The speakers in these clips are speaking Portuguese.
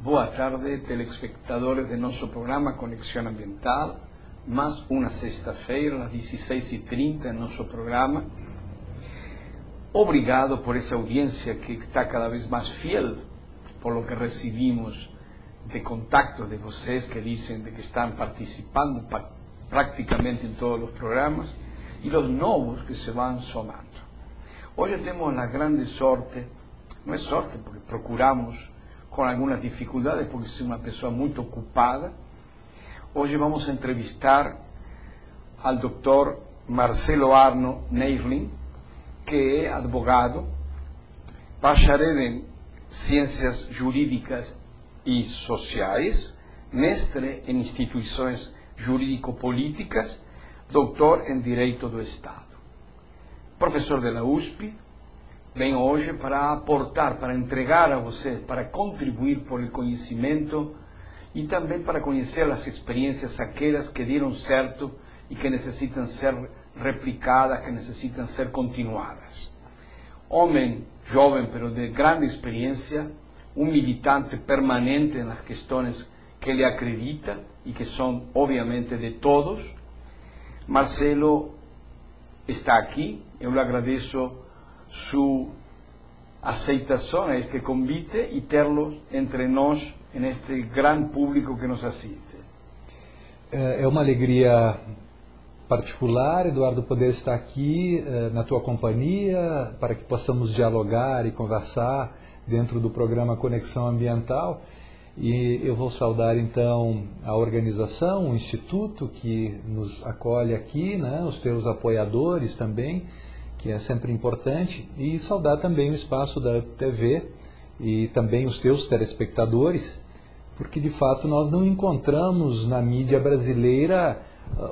Boa tarde, telespectadores de nosso programa Conexão Ambiental. Mais uma sexta-feira, às 16h30, em nosso programa. Obrigado por essa audiência que está cada vez mais fiel, por lo que recebimos de contactos de vocês que dizem que estão participando praticamente em todos os programas e os novos que se vão somando. Hoje temos a grande sorte, não é sorte, porque procuramos com algumas dificuldades, porque sou uma pessoa muito ocupada. Hoje vamos entrevistar ao Dr. Marcelo Arno Neifling, que é advogado, bacharel em Ciências Jurídicas e Sociais, mestre em Instituições Jurídico-Políticas, doutor em Direito do Estado. Professor da USP, vem hoje para aportar, para entregar a você, para contribuir por o conhecimento e também para conhecer as experiências aquelas que deram certo e que necessitam ser replicadas, que necessitam ser continuadas. Homem jovem, pero de grande experiência, um militante permanente nas questões que ele acredita e que são, obviamente, de todos. Marcelo está aqui, eu lhe agradeço sua aceitação a este convite e tê-lo entre nós, neste grande público que nos assiste. É uma alegria particular, Eduardo, poder estar aqui na tua companhia, para que possamos dialogar e conversar dentro do programa Conexão Ambiental. E eu vou saudar então a organização, o Instituto que nos acolhe aqui, né, os teus apoiadores também, que é sempre importante, e saudar também o espaço da TV e também os teus telespectadores, porque de fato nós não encontramos na mídia brasileira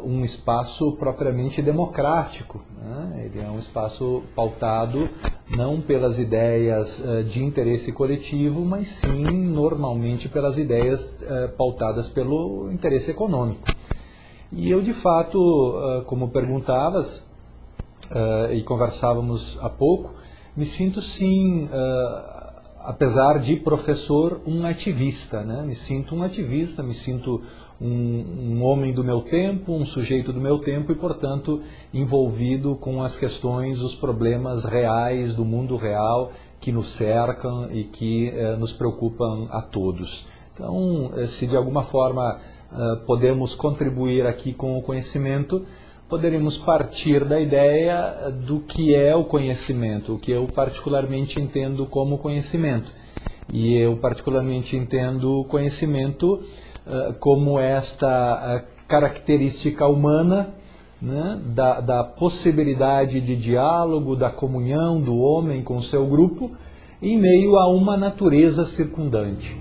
um espaço propriamente democrático, né? Ele é um espaço pautado não pelas ideias de interesse coletivo, mas sim normalmente pelas ideias pautadas pelo interesse econômico. E eu de fato, como perguntavas, e conversávamos há pouco, me sinto sim, apesar de professor, um ativista, né? Me sinto um ativista, me sinto um homem do meu tempo, um sujeito do meu tempo e, portanto, envolvido com as questões, os problemas reais do mundo real que nos cercam e que nos preocupam a todos. Então, se de alguma forma podemos contribuir aqui com o conhecimento, poderíamos partir da ideia do que é o conhecimento, o que eu particularmente entendo como conhecimento. E eu particularmente entendo o conhecimento como esta característica humana, né, da possibilidade de diálogo, da comunhão do homem com o seu grupo, em meio a uma natureza circundante.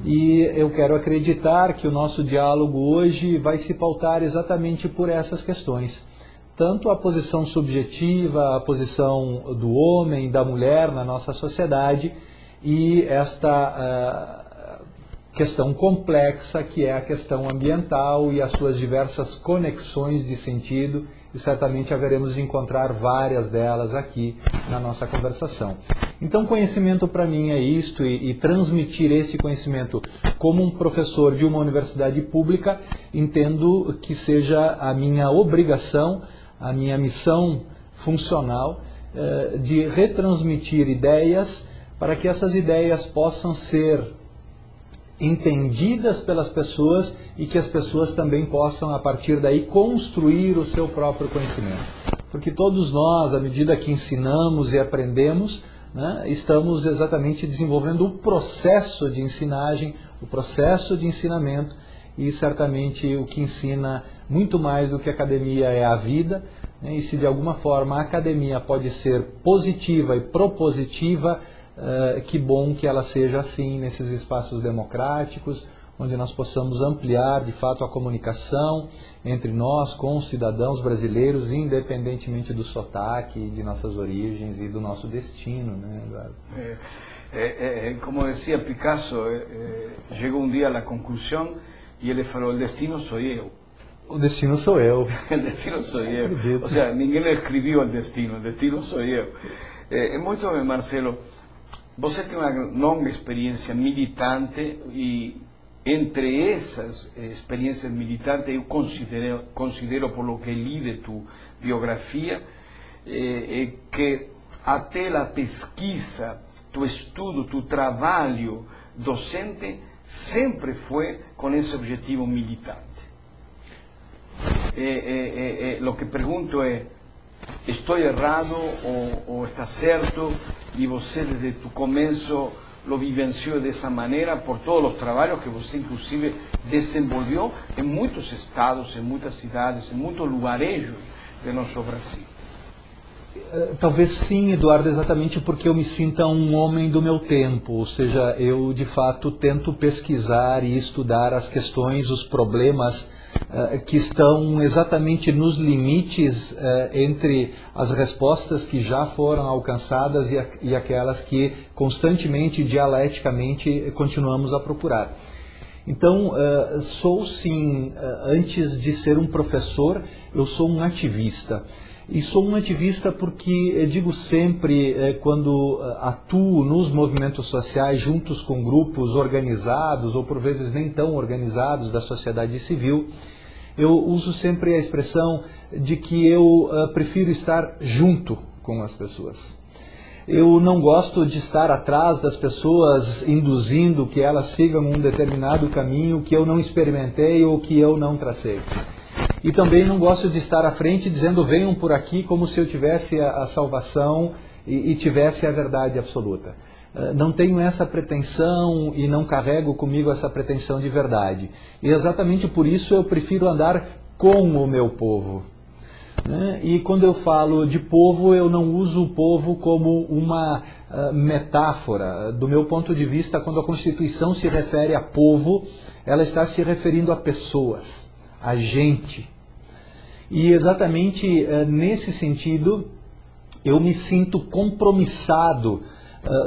E eu quero acreditar que o nosso diálogo hoje vai se pautar exatamente por essas questões. Tanto a posição subjetiva, a posição do homem, da mulher na nossa sociedade e esta questão complexa que é a questão ambiental e as suas diversas conexões de sentido, e certamente haveremos de encontrar várias delas aqui na nossa conversação. Então, conhecimento para mim é isto, e transmitir esse conhecimento como um professor de uma universidade pública, entendo que seja a minha obrigação, a minha missão funcional de retransmitir ideias para que essas ideias possam ser entendidas pelas pessoas e que as pessoas também possam, a partir daí, construir o seu próprio conhecimento. Porque todos nós, à medida que ensinamos e aprendemos, né, estamos exatamente desenvolvendo o processo de ensinagem, o processo de ensinamento, e certamente o que ensina muito mais do que a academia é a vida, né, e se de alguma forma a academia pode ser positiva e propositiva, que bom que ela seja assim nesses espaços democráticos, onde nós possamos ampliar de fato a comunicação entre nós com os cidadãos brasileiros, independentemente do sotaque, de nossas origens e do nosso destino, né, Eduardo? Como dizia Picasso, chegou um dia à conclusão e ele falou: o destino sou eu. O destino sou eu. O destino sou eu. Acredito. Ou seja, ninguém escreveu o destino sou eu. É muito, Marcelo, você tem uma longa experiência militante e entre essas experiências militantes eu considero por lo que li de tu biografia, que até a pesquisa, tu estudo, tu trabalho docente sempre foi com esse objetivo militante. Lo que pergunto é, estou errado ou está certo? E você desde tu começo lo vivenciou dessa maneira por todos os trabalhos que você inclusive desenvolveu em muitos estados, em muitas cidades, em muitos lugarejos do nosso Brasil. Talvez sim, Eduardo, exatamente porque eu me sinta um homem do meu tempo, ou seja, eu de fato tento pesquisar e estudar as questões, os problemas que estão exatamente nos limites entre as respostas que já foram alcançadas e aquelas que constantemente, dialeticamente, continuamos a procurar. Então, sou sim, antes de ser um professor, eu sou um ativista. E sou um ativista porque, digo sempre, quando atuo nos movimentos sociais, juntos com grupos organizados, ou por vezes nem tão organizados, da sociedade civil, eu uso sempre a expressão de que eu prefiro estar junto com as pessoas. Eu não gosto de estar atrás das pessoas, induzindo que elas sigam um determinado caminho que eu não experimentei ou que eu não tracei. E também não gosto de estar à frente dizendo venham por aqui como se eu tivesse a salvação e tivesse a verdade absoluta. Não tenho essa pretensão e não carrego comigo essa pretensão de verdade. E exatamente por isso eu prefiro andar com o meu povo. E quando eu falo de povo, eu não uso o povo como uma metáfora. Do meu ponto de vista, quando a Constituição se refere a povo, ela está se referindo a pessoas, a gente. E exatamente nesse sentido, eu me sinto compromissado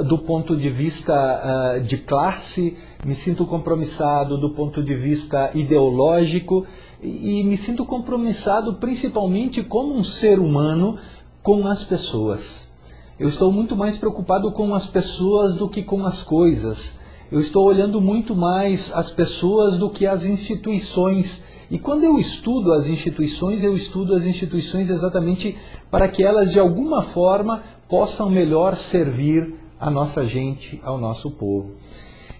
do ponto de vista de classe, me sinto compromissado do ponto de vista ideológico e me sinto compromissado principalmente como um ser humano com as pessoas. Eu estou muito mais preocupado com as pessoas do que com as coisas. Eu estou olhando muito mais as pessoas do que as instituições. E quando eu estudo as instituições exatamente para que elas de alguma forma possam melhor servir a nossa gente, ao nosso povo.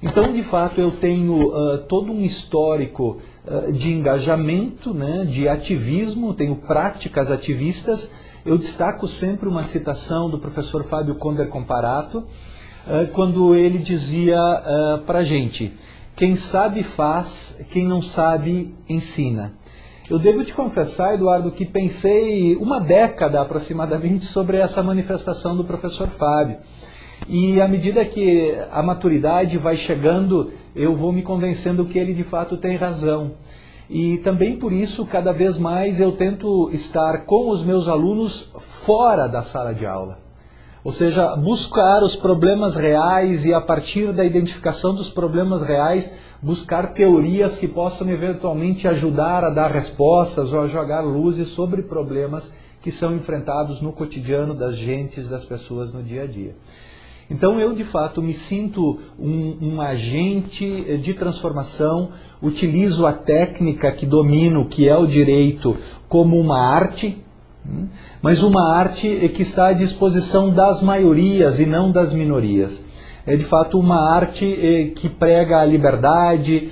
Então, de fato, eu tenho todo um histórico de engajamento, de ativismo, tenho práticas ativistas. Eu destaco sempre uma citação do professor Fábio Conder Comparato, quando ele dizia para a gente: quem sabe faz, quem não sabe ensina. Eu devo te confessar, Eduardo, que pensei uma década aproximadamente sobre essa manifestação do professor Fábio. E à medida que a maturidade vai chegando, eu vou me convencendo que ele de fato tem razão. E também por isso, cada vez mais, eu tento estar com os meus alunos fora da sala de aula. Ou seja, buscar os problemas reais e a partir da identificação dos problemas reais, buscar teorias que possam eventualmente ajudar a dar respostas ou a jogar luzes sobre problemas que são enfrentados no cotidiano das gentes, das pessoas no dia a dia. Então eu de fato me sinto um agente de transformação, utilizo a técnica que domino, que é o direito, como uma arte, mas uma arte que está à disposição das maiorias e não das minorias. É de fato uma arte que prega a liberdade,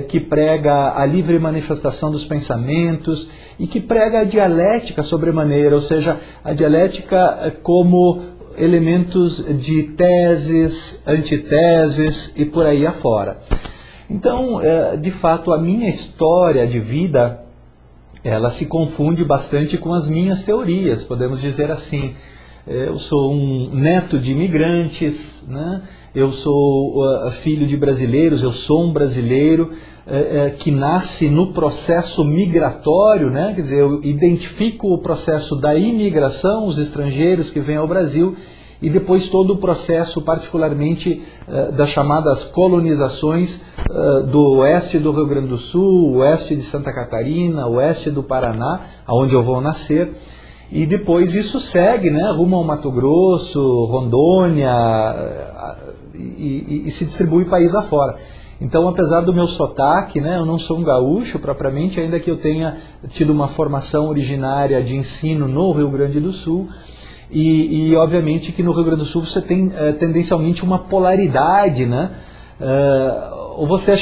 que prega a livre manifestação dos pensamentos e que prega a dialética sobremaneira, ou seja, a dialética como elementos de teses, antiteses e por aí afora. Então, de fato, a minha história de vida, ela se confunde bastante com as minhas teorias, podemos dizer assim. Eu sou um neto de imigrantes, eu sou filho de brasileiros, eu sou um brasileiro que nasce no processo migratório, quer dizer, eu identifico o processo da imigração, os estrangeiros que vêm ao Brasil, e depois todo o processo, particularmente das chamadas colonizações, do oeste do Rio Grande do Sul, oeste de Santa Catarina, oeste do Paraná, aonde eu vou nascer, e depois isso segue, né, rumo ao Mato Grosso, Rondônia, e se distribui país afora. Então, apesar do meu sotaque, né, eu não sou um gaúcho propriamente, ainda que eu tenha tido uma formação originária de ensino no Rio Grande do Sul, e obviamente que no Rio Grande do Sul você tem tendencialmente uma polaridade, né? Ou você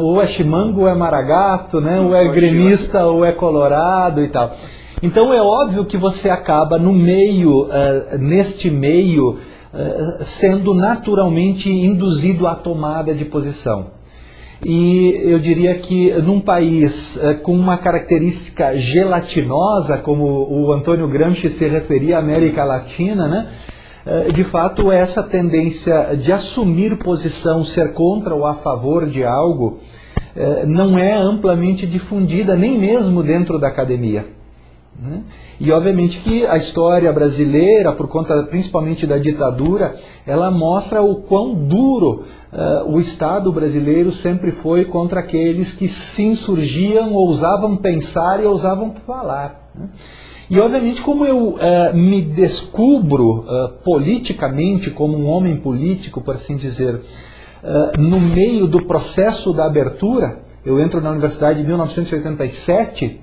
ou é chimango ou é maragato, né? Ou é gremista ou é colorado e tal. Então é óbvio que você acaba no meio, neste meio, sendo naturalmente induzido à tomada de posição. E eu diria que num país com uma característica gelatinosa, como o Antônio Gramsci se referia à América Latina, né? De fato essa tendência de assumir posição, ser contra ou a favor de algo, não é amplamente difundida, nem mesmo dentro da academia, né? E obviamente que a história brasileira, por conta principalmente da ditadura, ela mostra o quão duro o Estado brasileiro sempre foi contra aqueles que se insurgiam, ousavam pensar e ousavam falar, né? E obviamente como eu me descubro politicamente como um homem político, por assim dizer, no meio do processo da abertura, eu entro na universidade em 1987,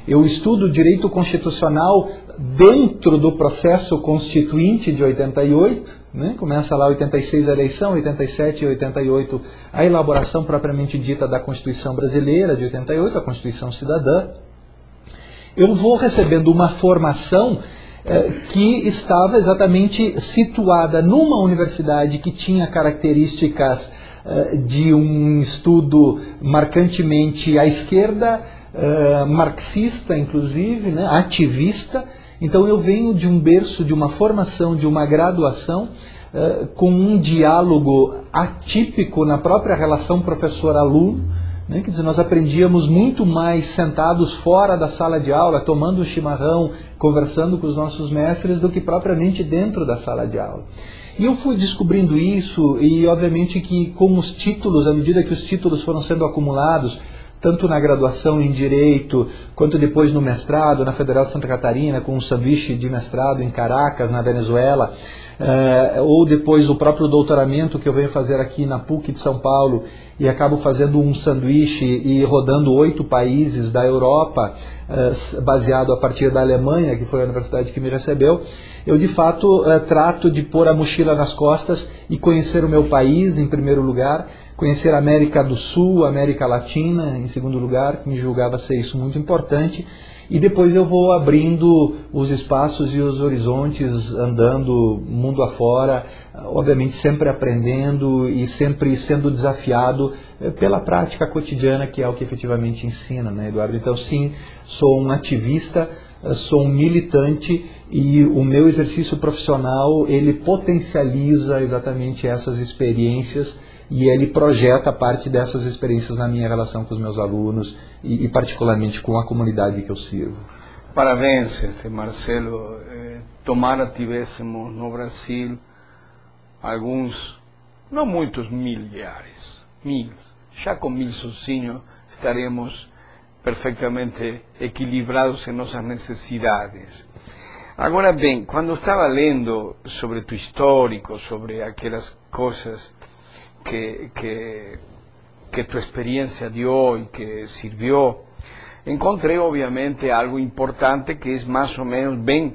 eu estudo direito constitucional dentro do processo constituinte de 88, né? Começa lá 86 a eleição, 87 e 88 a elaboração propriamente dita da Constituição Brasileira de 88, a Constituição Cidadã. Eu vou recebendo uma formação que estava exatamente situada numa universidade que tinha características de um estudo marcantemente à esquerda, marxista inclusive, né, ativista. Então eu venho de um berço, de uma formação, de uma graduação com um diálogo atípico na própria relação professor-aluno, né, quer dizer, nós aprendíamos muito mais sentados fora da sala de aula, tomando um chimarrão, conversando com os nossos mestres, do que propriamente dentro da sala de aula. E eu fui descobrindo isso, e obviamente que com os títulos, à medida que os títulos foram sendo acumulados, tanto na graduação em Direito, quanto depois no mestrado, na Federal de Santa Catarina, com um sanduíche de mestrado em Caracas, na Venezuela, ou depois o próprio doutoramento que eu venho fazer aqui na PUC de São Paulo, e acabo fazendo um sanduíche e rodando 8 países da Europa, baseado a partir da Alemanha, que foi a universidade que me recebeu. Eu de fato trato de pôr a mochila nas costas e conhecer o meu país em primeiro lugar, conhecer a América do Sul, a América Latina em segundo lugar, que me julgava ser isso muito importante, e depois eu vou abrindo os espaços e os horizontes, andando mundo afora, obviamente sempre aprendendo e sempre sendo desafiado pela prática cotidiana, que é o que efetivamente ensina, né, Eduardo? Então sim, sou um ativista, sou um militante, e o meu exercício profissional, ele potencializa exatamente essas experiências, e ele projeta parte dessas experiências na minha relação com os meus alunos e particularmente com a comunidade que eu sirvo. Parabéns, Marcelo. Tomara tivéssemos no Brasil alguns, não muitos milhares, 1000. Já com 1000 sozinhos estaremos perfeitamente equilibrados em nossas necessidades. Agora bem, quando estava lendo sobre tu histórico, sobre aquelas coisas que tu experiencia dio y que sirvió, encontré obviamente algo importante que es más o menos ven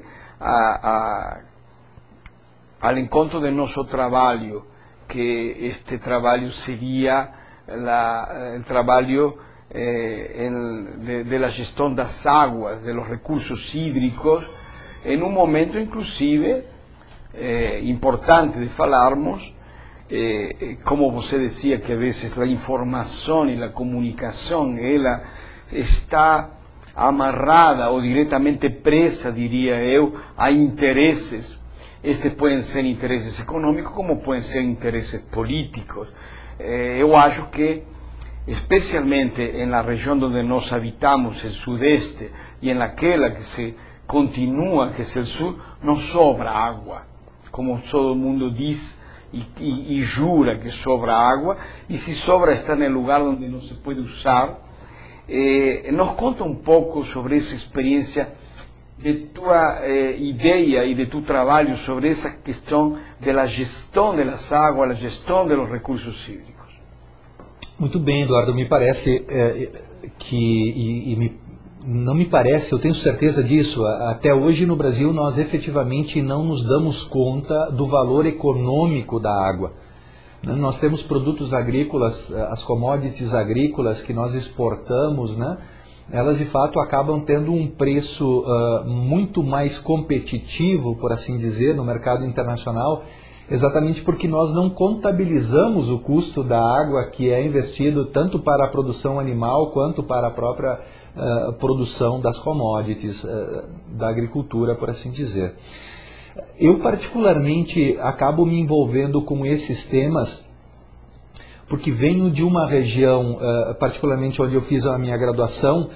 al encontro de nuestro trabajo, que este trabajo sería el trabajo de la gestión de las aguas, de los recursos hídricos, en un momento inclusive importante de falarmos, como você decía, que a veces la información y la comunicación ela está amarrada o directamente presa, diría yo, a intereses. Estes pueden ser intereses económicos como pueden ser intereses políticos. Yo acho que especialmente en la región donde nos habitamos, el sudeste, y en aquella que se continúa, que es el sur, nos sobra agua, como todo el mundo dice. y jura que sobra agua, y si sobra está en el lugar donde no se puede usar. Nos conta un poco sobre esa experiencia de tu idea y de tu trabajo sobre esa cuestión de la gestión de las aguas, la gestión de los recursos hídricos. Muito bem, Eduardo, me parece não me parece, eu tenho certeza disso, até hoje no Brasil nós efetivamente não nos damos conta do valor econômico da água. Nós temos produtos agrícolas, as commodities agrícolas que nós exportamos, né? Elas de fato acabam tendo um preço muito mais competitivo, por assim dizer, no mercado internacional, exatamente porque nós não contabilizamos o custo da água que é investido tanto para a produção animal quanto para a própria produção das commodities, da agricultura, por assim dizer. Eu particularmente acabo me envolvendo com esses temas porque venho de uma região, particularmente onde eu fiz a minha graduação,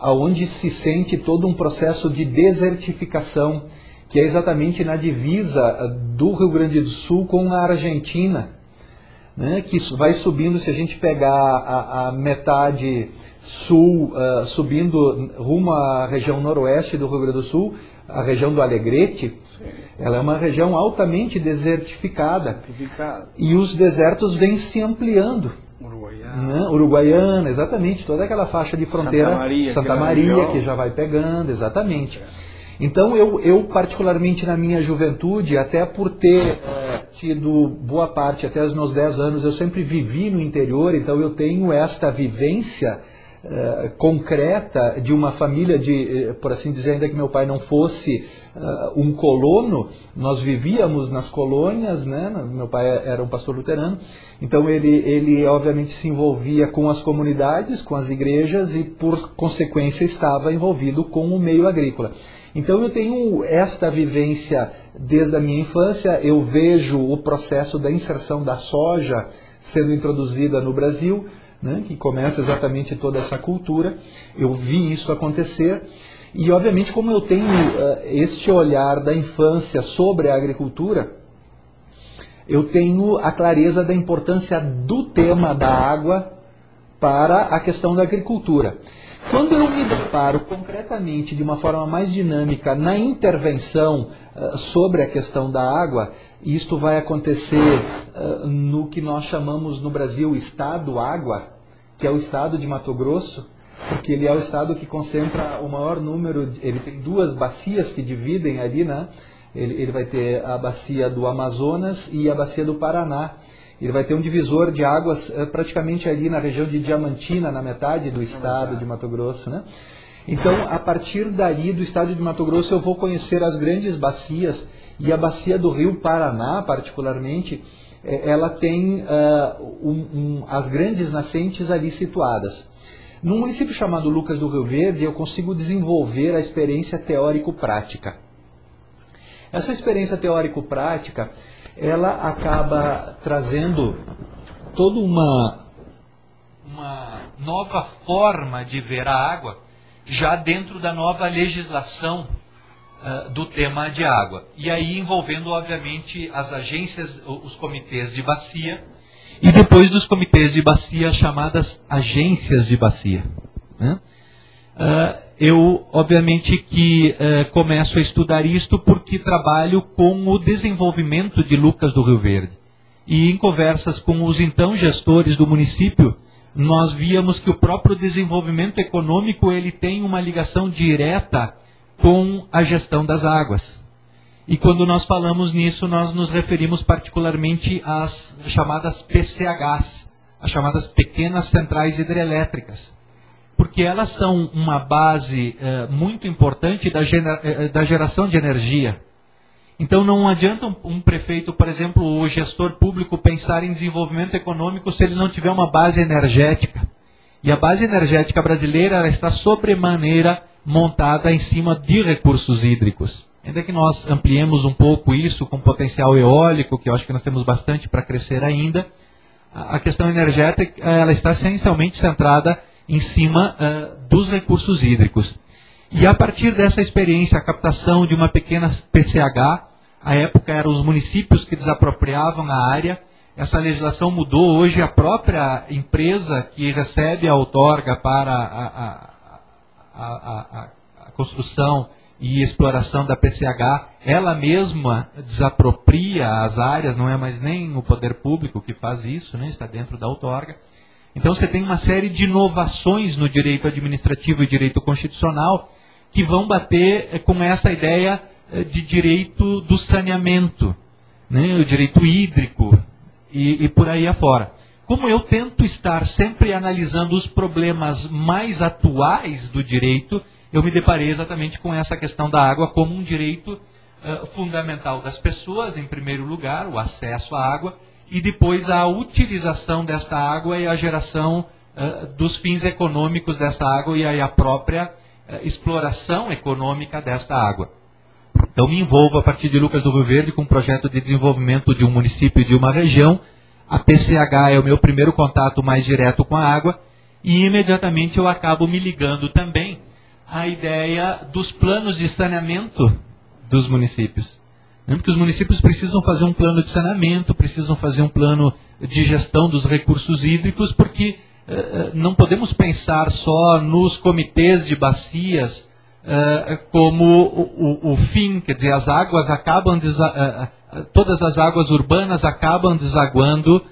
onde se sente todo um processo de desertificação, que é exatamente na divisa do Rio Grande do Sul com a Argentina, né, que vai subindo, se a gente pegar a metade sul, subindo rumo à região noroeste do Rio Grande do Sul, a região do Alegrete, ela é uma região altamente desertificada. E os desertos vêm se ampliando. Uruguaiana, exatamente, toda aquela faixa de fronteira, Santa Maria que já vai pegando, exatamente. Então eu particularmente na minha juventude, até por ter tido boa parte, até os meus 10 anos, eu sempre vivi no interior, então eu tenho esta vivência concreta de uma família por assim dizer, ainda que meu pai não fosse um colono, nós vivíamos nas colônias, né? Meu pai era um pastor luterano, então ele obviamente se envolvia com as comunidades, com as igrejas e por consequência estava envolvido com o meio agrícola. Então eu tenho esta vivência desde a minha infância, eu vejo o processo da inserção da soja sendo introduzida no Brasil, né, que começa exatamente toda essa cultura, eu vi isso acontecer, e obviamente como eu tenho este olhar da infância sobre a agricultura, eu tenho a clareza da importância do tema da água para a questão da agricultura. Quando eu me deparo concretamente, de uma forma mais dinâmica, na intervenção sobre a questão da água, isto vai acontecer no que nós chamamos no Brasil Estado Água, que é o estado de Mato Grosso, porque ele é o estado que concentra o maior número, ele tem duas bacias que dividem ali, né? Ele vai ter a bacia do Amazonas e a bacia do Paraná. Ele vai ter um divisor de águas praticamente ali na região de Diamantina, na metade do estado de Mato Grosso, né? Então, a partir dali do estado de Mato Grosso, eu vou conhecer as grandes bacias, e a bacia do Rio Paraná, particularmente, ela tem as grandes nascentes ali situadas. Num município chamado Lucas do Rio Verde, eu consigo desenvolver a experiência teórico-prática. Essa experiência teórico-prática, ela acaba trazendo toda uma nova forma de ver a água, já dentro da nova legislação do tema de água. E aí envolvendo, obviamente, as agências, os comitês de bacia, e depois dos comitês de bacia, chamadas agências de bacia, né? Eu, obviamente, que começo a estudar isto porque trabalho com o desenvolvimento de Lucas do Rio Verde. E em conversas com os então gestores do município, nós víamos que o próprio desenvolvimento econômico ele tem uma ligação direta com a gestão das águas. E quando nós falamos nisso, nós nos referimos particularmente às chamadas PCHs, as chamadas pequenas centrais hidrelétricas, porque elas são uma base muito importante da geração de energia. Então não adianta um prefeito, por exemplo, o gestor público pensar em desenvolvimento econômico se ele não tiver uma base energética. E a base energética brasileira ela está sobremaneira montada em cima de recursos hídricos. Ainda que nós ampliemos um pouco isso com potencial eólico, que eu acho que nós temos bastante para crescer ainda, a questão energética ela está essencialmente centrada em cima dos recursos hídricos. E a partir dessa experiência, a captação de uma pequena PCH, à época eram os municípios que desapropriavam a área. Essa legislação mudou, hoje a própria empresa que recebe a outorga para a construção e exploração da PCH, ela mesma desapropria as áreas, não é mais nem o poder público que faz isso, né, está dentro da outorga. Então você tem uma série de inovações no direito administrativo e direito constitucional que vão bater com essa ideia de direito do saneamento, né, o direito hídrico e por aí afora. Como eu tento estar sempre analisando os problemas mais atuais do direito, eu me deparei exatamente com essa questão da água como um direito fundamental das pessoas, em primeiro lugar, o acesso à água, e depois a utilização desta água e a geração dos fins econômicos dessa água e aí a própria exploração econômica desta água. Eu me envolvo, a partir de Lucas do Rio Verde, com um projeto de desenvolvimento de um município e de uma região. A PCH é o meu primeiro contato mais direto com a água, e imediatamente eu acabo me ligando também à ideia dos planos de saneamento dos municípios. Porque os municípios precisam fazer um plano de saneamento, precisam fazer um plano de gestão dos recursos hídricos, porque não podemos pensar só nos comitês de bacias como o fim, quer dizer, as águas acabam, todas as águas urbanas acabam desaguando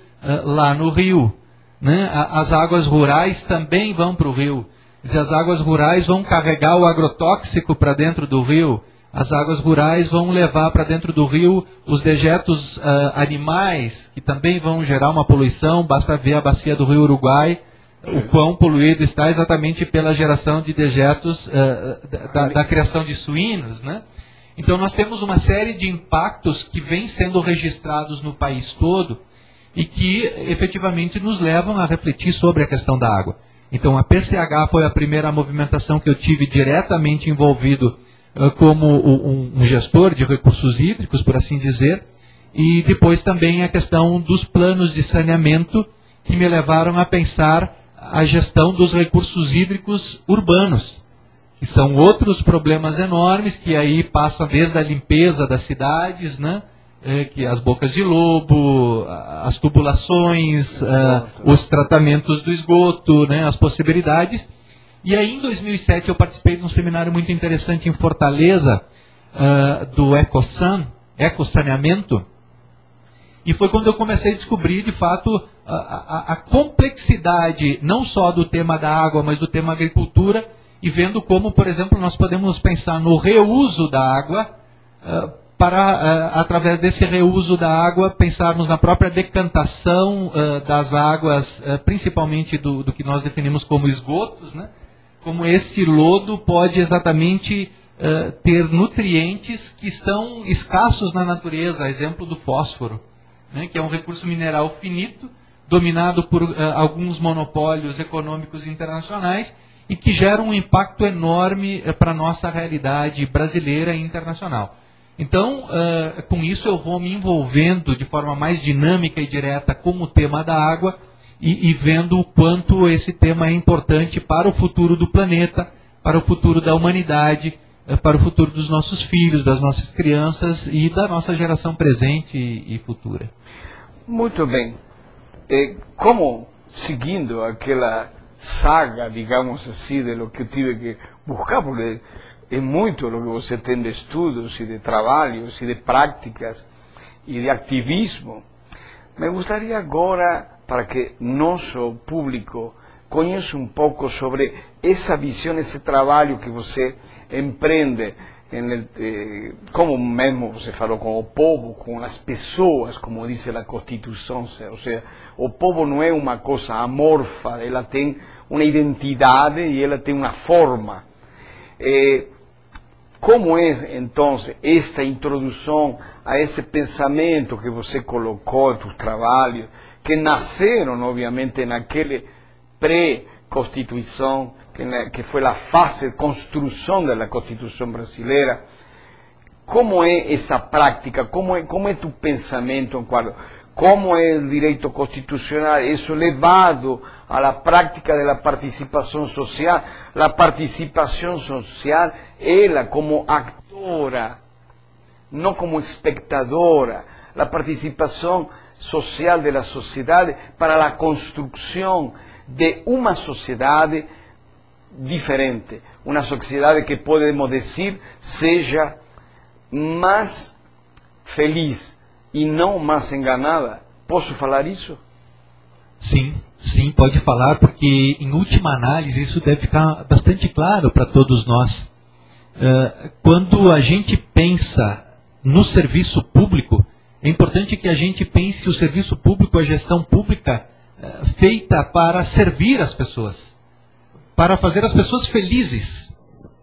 lá no rio, né? As águas rurais também vão para o rio. Quer dizer, as águas rurais vão carregar o agrotóxico para dentro do rio. As águas rurais vão levar para dentro do rio os dejetos animais, que também vão gerar uma poluição. Basta ver a bacia do rio Uruguai, o quão poluído está exatamente pela geração de dejetos da criação de suínos, né? Então nós temos uma série de impactos que vêm sendo registrados no país todo e que efetivamente nos levam a refletir sobre a questão da água. Então a PCH foi a primeira movimentação que eu tive diretamente envolvido como um gestor de recursos hídricos, por assim dizer, e depois também a questão dos planos de saneamento que me levaram a pensar a gestão dos recursos hídricos urbanos, que são outros problemas enormes, que aí passam desde a limpeza das cidades, né, que as bocas de lobo, as tubulações, os tratamentos do esgoto, né, as possibilidades. E aí, em 2007, eu participei de um seminário muito interessante em Fortaleza, do Ecosaneamento, e foi quando eu comecei a descobrir, de fato, a complexidade, não só do tema da água, mas do tema agricultura, e vendo como, por exemplo, nós podemos pensar no reuso da água, para, através desse reuso da água, pensarmos na própria decantação das águas, principalmente do que nós definimos como esgotos, né? Como esse lodo pode exatamente ter nutrientes que estão escassos na natureza, a exemplo do fósforo, né, que é um recurso mineral finito, dominado por alguns monopólios econômicos internacionais e que gera um impacto enorme para a nossa realidade brasileira e internacional. Então, com isso eu vou me envolvendo de forma mais dinâmica e direta com o tema da água, e vendo o quanto esse tema é importante para o futuro do planeta, para o futuro da humanidade, para o futuro dos nossos filhos, das nossas crianças e da nossa geração presente e futura. Muito bem. Como, seguindo aquela saga, digamos assim, de lo que eu tive que buscar, porque é muito o que você tem de estudos e de trabalhos e de práticas e de ativismo, me gostaria agora, para que nosso público conheça um pouco sobre essa visão, esse trabalho que você empreende, como mesmo você falou, com o povo, com as pessoas, como diz a Constituição, ou seja, o povo não é uma coisa amorfa, ela tem uma identidade e ela tem uma forma. Como é, então, esta introdução a esse pensamento que você colocou em seus trabalhos, que nasceram, obviamente, naquele pré-Constituição, que foi a fase de construção da Constituição brasileira? Como é essa prática? Como é tu pensamento? Como é o direito constitucional? Isso levado à prática da participação social. A participação social, ela como actora no como espectadora, la participación social de la sociedad para la construcción de una sociedad diferente, una sociedad que podemos decir sea más feliz e não mais enganada. Posso falar isso? Sim, sim, pode falar, porque em última análise isso deve ficar bastante claro para todos nós. Quando a gente pensa no serviço público, é importante que a gente pense o serviço público, a gestão pública feita para servir as pessoas, para fazer as pessoas felizes.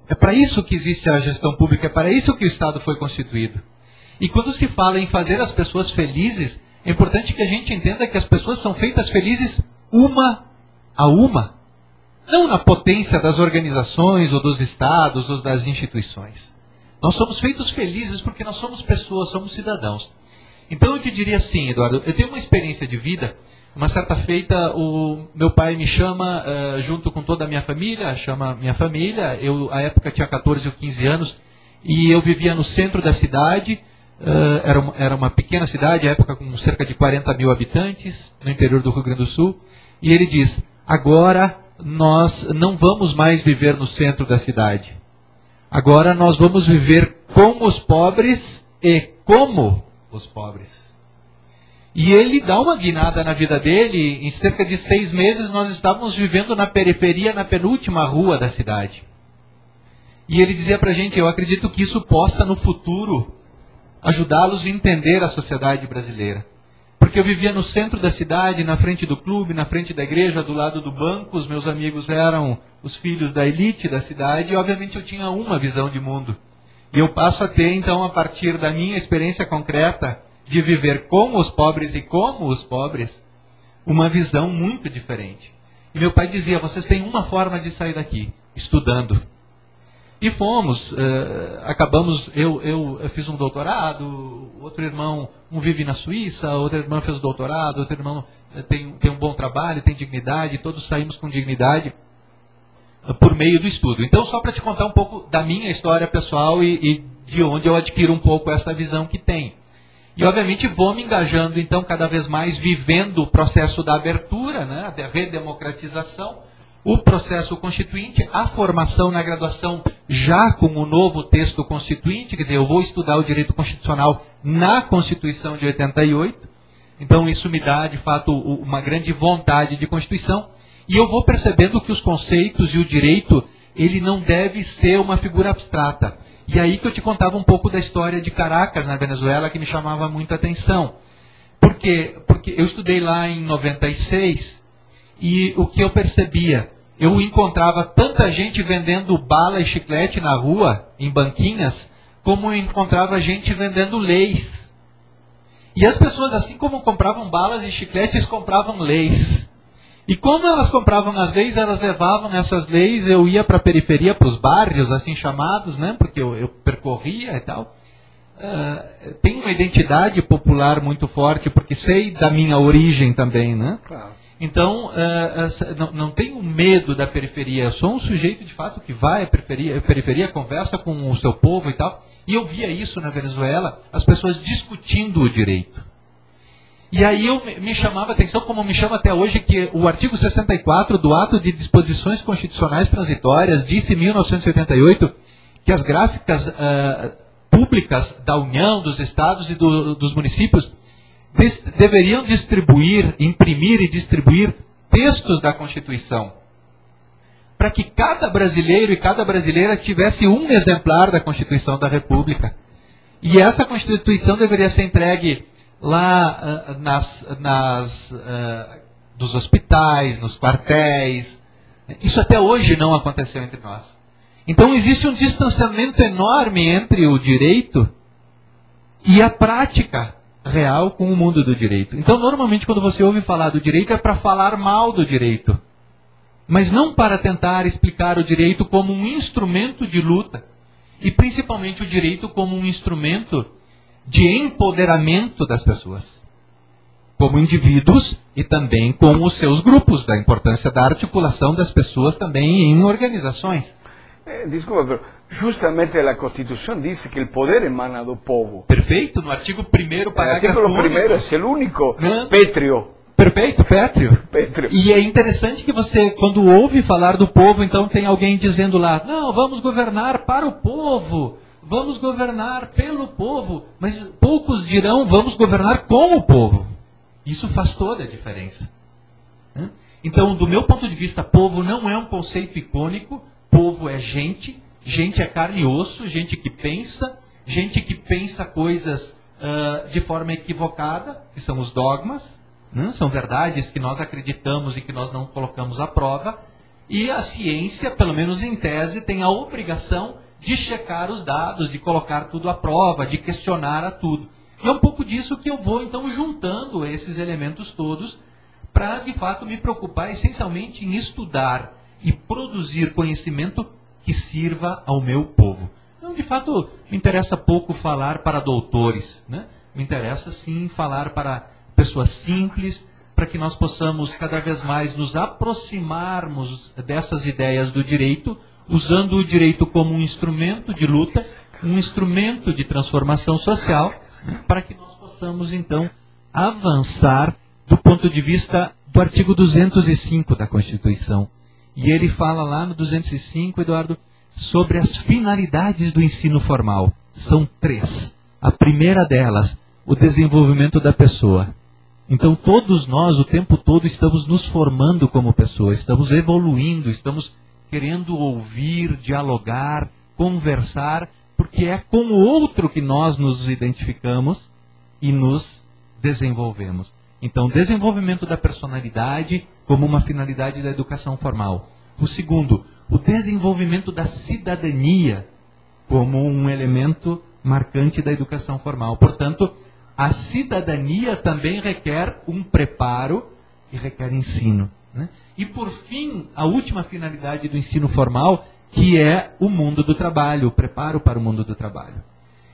É para isso que existe a gestão pública, é para isso que o Estado foi constituído. E quando se fala em fazer as pessoas felizes, é importante que a gente entenda que as pessoas são feitas felizes uma a uma. Não na potência das organizações, ou dos estados, ou das instituições. Nós somos feitos felizes porque nós somos pessoas, somos cidadãos. Então eu te diria assim, Eduardo, eu tenho uma experiência de vida. Uma certa feita, o meu pai me chama, junto com toda a minha família, chama minha família. Eu, à época, tinha 14 ou 15 anos, e eu vivia no centro da cidade. Era uma pequena cidade, à época com cerca de 40 mil habitantes, no interior do Rio Grande do Sul. E ele diz, agora nós não vamos mais viver no centro da cidade. Agora nós vamos viver com os pobres e como os pobres. E ele dá uma guinada na vida dele. Em cerca de 6 meses nós estávamos vivendo na periferia, na penúltima rua da cidade. E ele dizia pra gente, eu acredito que isso possa no futuro ajudá-los a entender a sociedade brasileira. Porque eu vivia no centro da cidade, na frente do clube, na frente da igreja, do lado do banco. Os meus amigos eram os filhos da elite da cidade e obviamente eu tinha uma visão de mundo. E eu passo a ter então, a partir da minha experiência concreta de viver com os pobres e como os pobres, uma visão muito diferente. E meu pai dizia, vocês têm uma forma de sair daqui, estudando. E fomos, acabamos, eu fiz um doutorado, outro irmão, um vive na Suíça, outra irmã fez o doutorado, outro irmão tem um bom trabalho, tem dignidade, todos saímos com dignidade por meio do estudo. Então, só para te contar um pouco da minha história pessoal e de onde eu adquiro um pouco essa visão que tenho. E, obviamente, vou me engajando, então, cada vez mais, vivendo o processo da abertura, né, da redemocratização, o processo constituinte, a formação na graduação já com o novo texto constituinte, quer dizer, eu vou estudar o direito constitucional na Constituição de 88, então isso me dá, de fato, uma grande vontade de Constituição, e eu vou percebendo que os conceitos e o direito, ele não deve ser uma figura abstrata. E aí que eu te contava um pouco da história de Caracas, na Venezuela, que me chamava muita atenção. Por quê? Porque eu estudei lá em 96, e o que eu percebia, eu encontrava tanta gente vendendo bala e chiclete na rua, em banquinhas, como eu encontrava gente vendendo leis. E as pessoas, assim como compravam balas e chicletes, compravam leis. E como elas compravam as leis, elas levavam essas leis, eu ia para a periferia, para os bairros, assim chamados, né, porque eu percorria e tal. Tem uma identidade popular muito forte, porque sei da minha origem também, né? Claro. Então, não tenho medo da periferia. Eu sou um sujeito, de fato, que vai à periferia, conversa com o seu povo e tal. E eu via isso na Venezuela, as pessoas discutindo o direito. E aí me chamava a atenção, como me chama até hoje, que o artigo 64 do Ato de Disposições Constitucionais Transitórias disse em 1988 que as gráficas públicas da União, dos estados e dos municípios deveriam distribuir, imprimir e distribuir textos da Constituição, para que cada brasileiro e cada brasileira tivesse um exemplar da Constituição da República. E essa Constituição deveria ser entregue lá dos hospitais, nos quartéis. Isso até hoje não aconteceu entre nós. Então existe um distanciamento enorme entre o direito e a prática real com o mundo do direito. Então, normalmente, quando você ouve falar do direito, é para falar mal do direito. Mas não para tentar explicar o direito como um instrumento de luta. E, principalmente, o direito como um instrumento de empoderamento das pessoas. Como indivíduos e também com os seus grupos, da importância da articulação das pessoas também em organizações. Desculpa, pero justamente a Constitución dice que el poder emana do povo. Perfeito, no artigo 1º, parágrafo El artículo único. primero es el único Não. pétreo. Perfeito, pétreo. Pétreo. E é interessante que você, quando ouve falar do povo, então tem alguém dizendo lá, não, vamos governar para o povo, vamos governar pelo povo, mas poucos dirão, vamos governar com o povo. Isso faz toda a diferença. Então, do meu ponto de vista, povo não é um conceito icônico, povo é gente, gente é carne e osso, gente que pensa coisas de forma equivocada, que são os dogmas, né? São verdades que nós acreditamos e que nós não colocamos à prova, e a ciência, pelo menos em tese, tem a obrigação de checar os dados, de colocar tudo à prova, de questionar a tudo. E é um pouco disso que eu vou, então, juntando esses elementos todos, para, de fato, me preocupar essencialmente em estudar e produzir conhecimento que sirva ao meu povo. Então, de fato, me interessa pouco falar para doutores, né? Me interessa, sim, falar para pessoas simples, para que nós possamos cada vez mais nos aproximarmos dessas ideias do direito, usando o direito como um instrumento de luta, um instrumento de transformação social, né? Para que nós possamos, então, avançar do ponto de vista do artigo 205 da Constituição. E ele fala lá no 205, Eduardo, sobre as finalidades do ensino formal. São 3. A primeira delas, o desenvolvimento da pessoa. Então todos nós, o tempo todo, estamos nos formando como pessoas, estamos evoluindo, estamos querendo ouvir, dialogar, conversar, porque é com o outro que nós nos identificamos e nos desenvolvemos. Então, desenvolvimento da personalidade como uma finalidade da educação formal. O segundo, o desenvolvimento da cidadania como um elemento marcante da educação formal. Portanto, a cidadania também requer um preparo e requer ensino, né? E, por fim, a última finalidade do ensino formal, que é o mundo do trabalho, o preparo para o mundo do trabalho.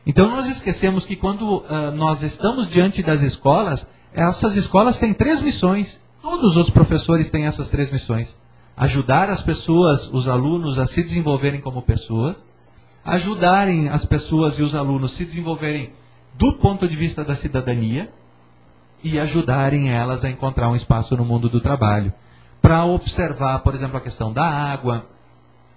Então, nós esquecemos que quando nós estamos diante das escolas, essas escolas têm 3 missões. Todos os professores têm essas 3 missões. Ajudar as pessoas, os alunos, a se desenvolverem como pessoas. Ajudarem as pessoas e os alunos a se desenvolverem do ponto de vista da cidadania. E ajudarem elas a encontrar um espaço no mundo do trabalho. Para observar, por exemplo, a questão da água,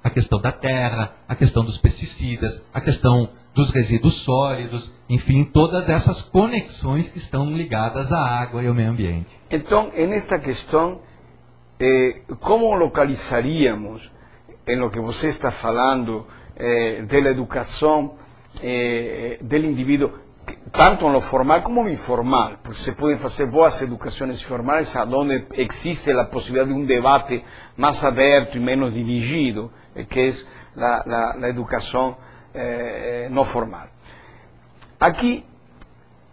a questão da terra, a questão dos pesticidas, a questão dos resíduos sólidos, enfim, todas essas conexões que estão ligadas à água e ao meio ambiente. Então, nesta questão, como localizaríamos, em lo que você está falando, da educação do indivíduo, tanto no formal como no informal, porque se podem fazer boas educações formais onde existe a possibilidade de um debate mais aberto e menos dirigido, que é a educação no formal. Aqui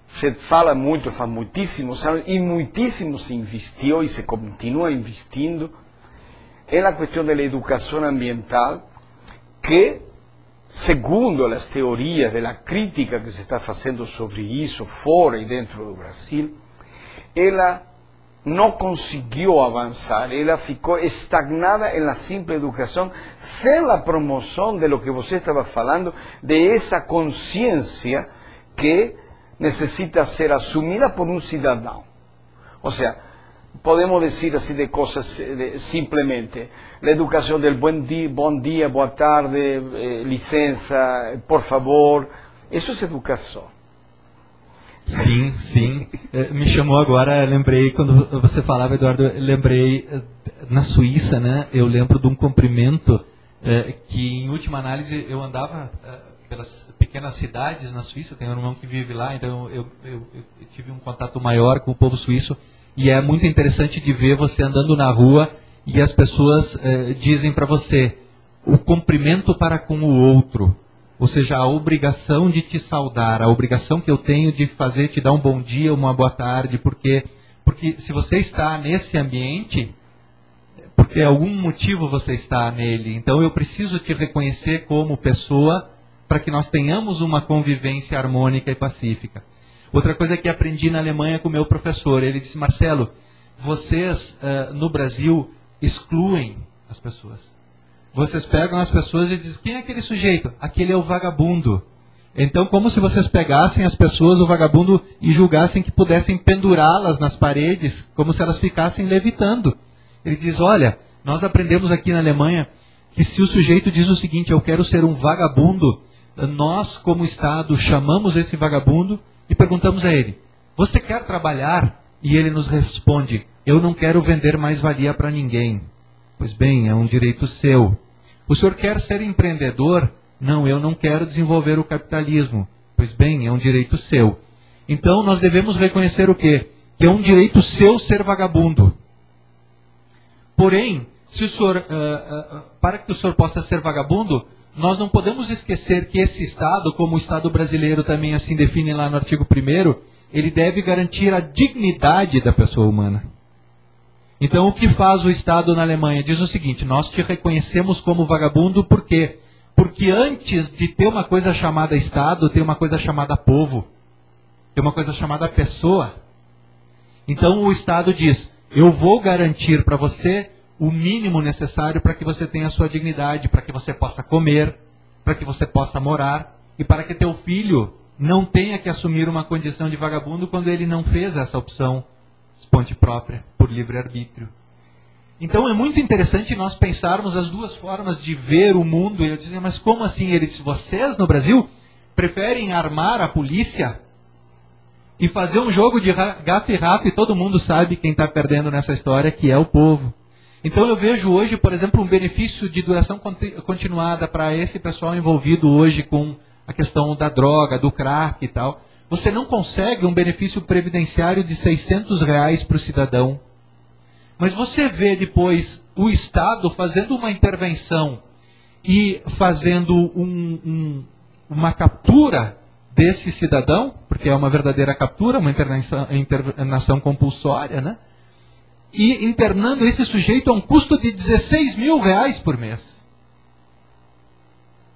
se fala muito, faz muitíssimos anos, e muitíssimo se investiu e se continua investindo na questão da educação ambiental, que, segundo as teorias da crítica que se está fazendo sobre isso, fora e dentro do Brasil, ela não conseguiu avançar, ela ficou estagnada na simples educação, sem a promoção de lo que você estava falando, de essa consciência que necessita ser assumida por um cidadão. Ou seja, podemos dizer assim de coisas simplesmente, a educação del bom dia, boa tarde, licença, por favor, isso é educação. Sim, sim. Me chamou agora, lembrei, quando você falava, Eduardo, lembrei, na Suíça, né, eu lembro de um cumprimento que, em última análise, eu andava pelas pequenas cidades na Suíça, tenho um irmão que vive lá, então eu tive um contato maior com o povo suíço, e é muito interessante de ver você andando na rua e as pessoas dizem para você o cumprimento para com o outro. Ou seja, a obrigação de te saudar, a obrigação que eu tenho de fazer, te dar um bom dia, uma boa tarde, porque se você está nesse ambiente, porque algum motivo você está nele, então eu preciso te reconhecer como pessoa para que nós tenhamos uma convivência harmônica e pacífica. Outra coisa que aprendi na Alemanha com o meu professor, ele disse, Marcelo, vocês no Brasil excluem as pessoas. vocês pegam as pessoas e dizem, quem é aquele sujeito? Aquele é o vagabundo. Então, como se vocês pegassem as pessoas, o vagabundo, e julgassem que pudessem pendurá-las nas paredes, como se elas ficassem levitando. Ele diz, olha, nós aprendemos aqui na Alemanha que se o sujeito diz o seguinte, eu quero ser um vagabundo, nós, como Estado, chamamos esse vagabundo e perguntamos a ele, você quer trabalhar? E ele nos responde, eu não quero vender mais-valia para ninguém. Pois bem, é um direito seu. O senhor quer ser empreendedor? Não, eu não quero desenvolver o capitalismo. Pois bem, é um direito seu. Então nós devemos reconhecer o quê? Que é um direito seu ser vagabundo. Porém, se o senhor, para que o senhor possa ser vagabundo, nós não podemos esquecer que esse Estado, como o Estado brasileiro também assim define lá no artigo 1º, ele deve garantir a dignidade da pessoa humana. Então o que faz o Estado na Alemanha? Diz o seguinte, nós te reconhecemos como vagabundo por quê? Porque antes de ter uma coisa chamada Estado, tem uma coisa chamada povo. Tem uma coisa chamada pessoa. Então o Estado diz, eu vou garantir para você o mínimo necessário para que você tenha a sua dignidade, para que você possa comer, para que você possa morar, e para que teu filho não tenha que assumir uma condição de vagabundo quando ele não fez essa opção esponte própria, por livre-arbítrio. Então é muito interessante nós pensarmos as duas formas de ver o mundo. E eu dizia, mas como assim? Ele disse, vocês no Brasil preferem armar a polícia e fazer um jogo de gato e rato, e todo mundo sabe quem está perdendo nessa história, que é o povo. Então eu vejo hoje, por exemplo, um benefício de duração continuada para esse pessoal envolvido hoje com a questão da droga, do crack e tal. Você não consegue um benefício previdenciário de R$600 para o cidadão. Mas você vê depois o Estado fazendo uma intervenção e fazendo uma captura desse cidadão, porque é uma verdadeira captura, uma internação compulsória, né? E internando esse sujeito a um custo de R$16.000 por mês.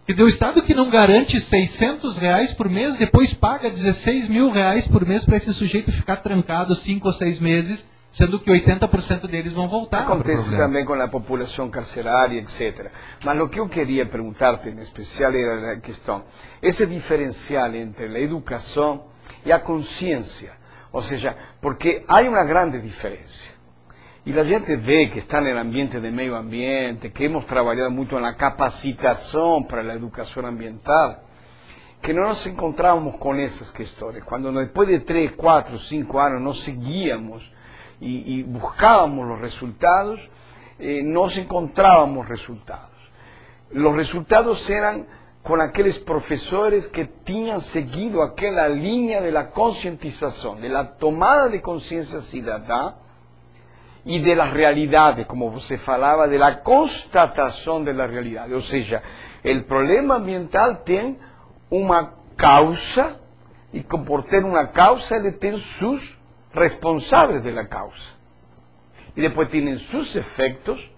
Quer dizer, o Estado que não garante R$600 por mês, depois paga R$16.000 por mês para esse sujeito ficar trancado 5 ou 6 meses, sendo que 80% deles vão voltar. Acontece também com a população carcerária, etc. Mas o que eu queria perguntar-te em especial era a questão, esse diferencial entre a educação e a consciência. Ou seja, porque há uma grande diferença. E a gente vê que está no ambiente de meio ambiente, que hemos trabalhado muito na capacitação para a educação ambiental, que não nos encontrávamos com essas questões. Quando depois de 3, 4, 5 anos nós seguíamos e buscávamos os resultados, nós encontrávamos resultados. Os resultados eram com aqueles professores que tinham seguido aquela linha da conscientização, da tomada de consciência cidadã, e da realidade, como você falava, da constatação da realidade. Ou seja, o problema ambiental tem uma causa, e por ter uma causa, ele tem seus responsáveis da causa. E depois tem seus efeitos,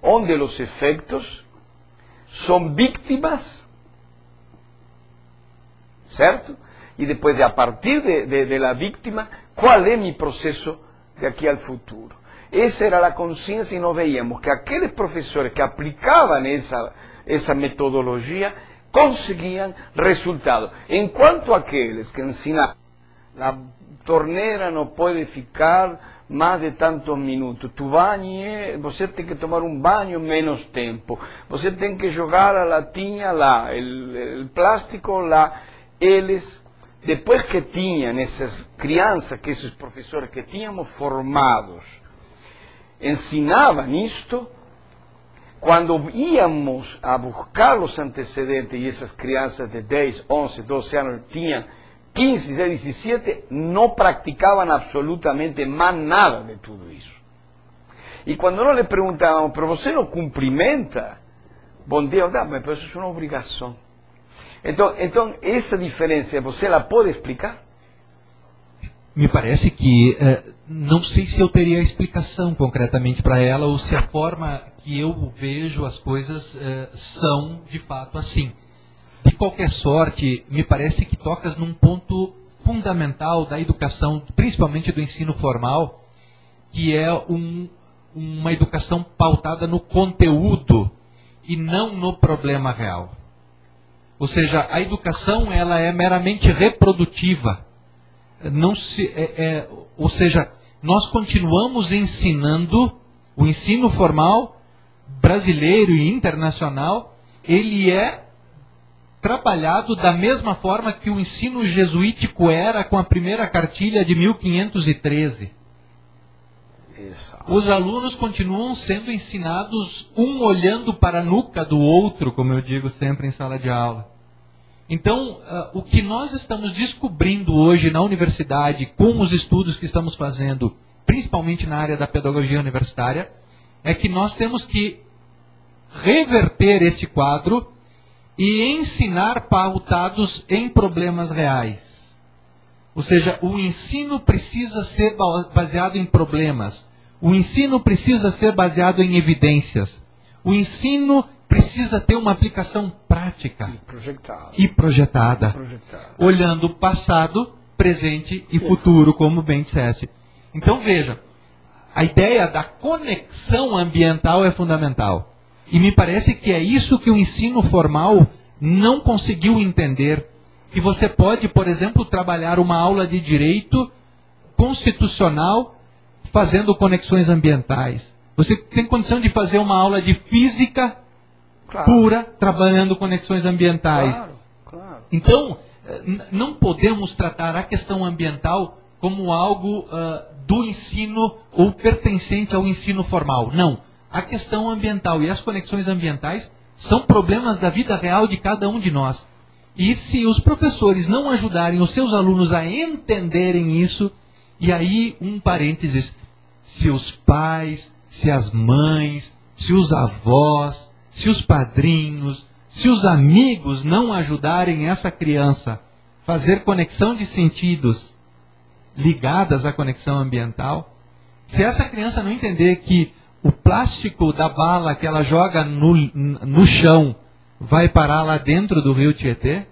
onde os efeitos são vítimas, certo? E depois, a partir da vítima, qual é meu processo de aqui ao futuro? Essa era a consciência, e nós veíamos que aqueles professores que aplicavam essa metodologia conseguiam resultados. Enquanto aqueles que ensinavam, a torneira não pode ficar mais de tantos minutos, tu banhe, você tem que tomar um banho menos tempo, você tem que jogar a latinha lá, o plástico lá, eles, depois que tinham essas crianças, que esses professores que tínhamos formados, ensinavam isto, quando íamos a buscar os antecedentes, e essas crianças de 10, 11, 12 anos tinham 15, 16, 17, não praticavam absolutamente mais nada de tudo isso. E quando nós lhe perguntávamos, pero você não cumprimenta? Bom dia, mas isso é uma obrigação. Então essa diferença, você a pode explicar? Me parece que, não sei se eu teria a explicação concretamente para ela, ou se a forma que eu vejo as coisas são, de fato, assim. De qualquer sorte, me parece que tocas num ponto fundamental da educação, principalmente do ensino formal, que é uma educação pautada no conteúdo e não no problema real. Ou seja, a educação ela é meramente reprodutiva. Não se, ou seja, nós continuamos ensinando, o ensino formal brasileiro e internacional, ele é trabalhado da mesma forma que o ensino jesuítico era com a primeira cartilha de 1513. Os alunos continuam sendo ensinados um olhando para a nuca do outro, como eu digo sempre em sala de aula. Então, o que nós estamos descobrindo hoje na universidade, com os estudos que estamos fazendo, principalmente na área da pedagogia universitária, é que nós temos que reverter esse quadro e ensinar pautados em problemas reais. Ou seja, o ensino precisa ser baseado em problemas. O ensino precisa ser baseado em evidências. O ensino precisa ter uma aplicação prática e projetada. Olhando o passado, presente e futuro, como bem disseste. Então veja, a ideia da conexão ambiental é fundamental. E me parece que é isso que o ensino formal não conseguiu entender. Que você pode, por exemplo, trabalhar uma aula de direito constitucional fazendo conexões ambientais. Você tem condição de fazer uma aula de física pura trabalhando conexões ambientais. Então, não podemos tratar a questão ambiental como algo do ensino ou pertencente ao ensino formal. Não. A questão ambiental e as conexões ambientais são problemas da vida real de cada um de nós. E se os professores não ajudarem os seus alunos a entenderem isso, e aí um parênteses, se os pais, se as mães, se os avós, se os padrinhos, se os amigos não ajudarem essa criança a fazer conexão de sentidos ligadas à conexão ambiental, se essa criança não entender que o plástico da bala que ela joga no chão vai parar lá dentro do rio Tietê,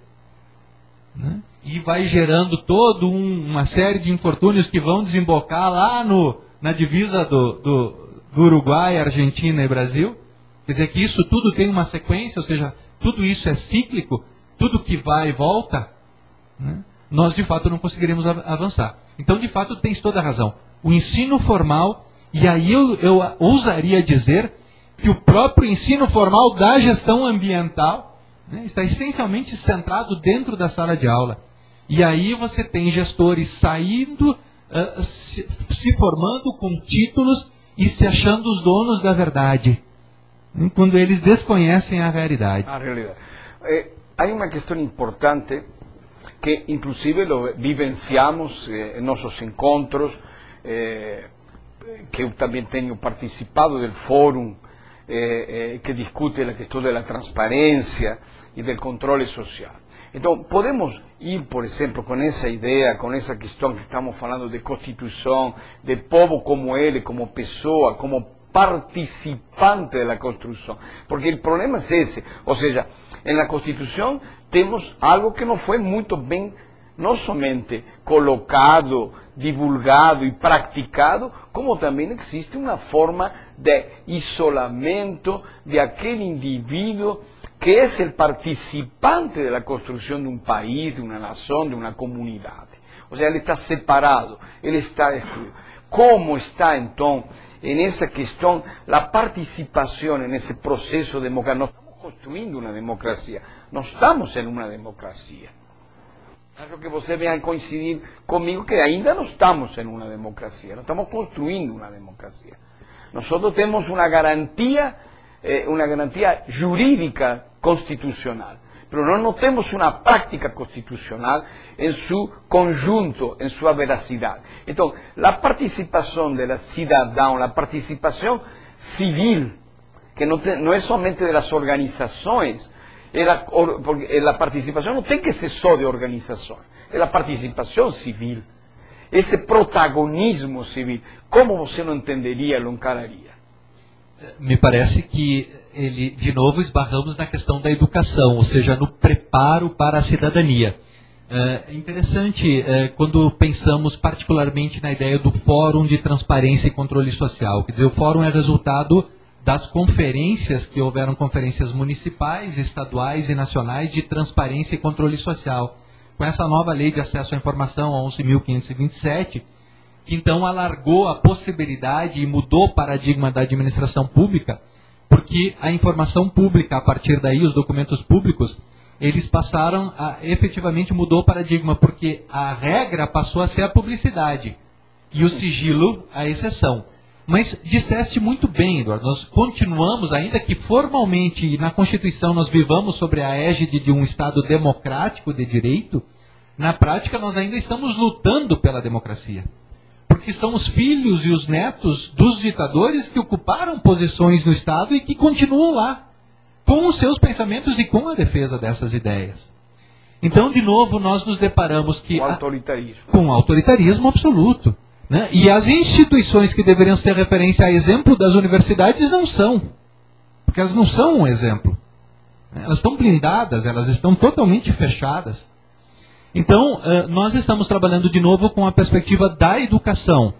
né? E vai gerando toda uma série de infortúnios que vão desembocar lá na divisa do Uruguai, Argentina e Brasil. Quer dizer que isso tudo tem uma sequência, ou seja, tudo isso é cíclico, tudo que vai e volta, né? Nós de fato não conseguiremos avançar. Então de fato tens toda a razão. O ensino formal, e aí eu ousaria dizer que o próprio ensino formal da gestão ambiental, né, está essencialmente centrado dentro da sala de aula. E aí você tem gestores saindo, se formando com títulos e se achando os donos da verdade, né, quando eles desconhecem a realidade. A realidade. Há uma questão importante que inclusive lo vivenciamos em nossos encontros, que eu também tenho participado do fórum que discute a questão da transparência e do controle social. Então, podemos ir, por exemplo, com essa ideia, com essa questão que estamos falando de Constituição, de povo como ele, como pessoa, como participante da construção. Porque o problema é esse, ou seja, na Constituição temos algo que não foi muito bem, não somente colocado, divulgado e praticado, como também existe uma forma de isolamento de aquele indivíduo que é o participante da construção de um país, de uma nação, de uma comunidade. Ou seja, ele está separado, ele está excluído. Como está, então, nessa questão, a participação nesse processo democrático? Nós estamos construindo uma democracia, nós estamos em uma democracia. Acho que você venha coincidir comigo que ainda não estamos em uma democracia, não estamos construindo uma democracia. Nós temos uma garantia jurídica constitucional, mas nós não temos uma prática constitucional em seu conjunto, em sua veracidade. Então, a participação do cidadão, a participação civil, que não é somente das organizações, porque a participação não tem que ser só de organizações, é a participação civil, esse protagonismo civil. Como você não entenderia, lo encararia? Me parece que de novo esbarramos na questão da educação, ou seja, no preparo para a cidadania. É interessante quando pensamos particularmente na ideia do Fórum de Transparência e Controle Social. Quer dizer, o Fórum é resultado das conferências, que houveram conferências municipais, estaduais e nacionais de transparência e controle social. Com essa nova lei de acesso à informação, 11.527, que então alargou a possibilidade e mudou o paradigma da administração pública, porque a informação pública, a partir daí, os documentos públicos, eles passaram a, efetivamente mudou o paradigma, porque a regra passou a ser a publicidade e o sigilo a exceção. Mas disseste muito bem, Eduardo, nós continuamos, ainda que formalmente na Constituição nós vivamos sobre a égide de um Estado democrático de direito, na prática nós ainda estamos lutando pela democracia. Porque são os filhos e os netos dos ditadores que ocuparam posições no Estado e que continuam lá, com os seus pensamentos e com a defesa dessas ideias. Então, de novo, nós nos deparamos que... com autoritarismo absoluto. Né? E as instituições que deveriam ser referência a exemplo das universidades não são. Porque elas não são um exemplo. Elas estão blindadas, elas estão totalmente fechadas. Então, nós estamos trabalhando de novo com a perspectiva da educação.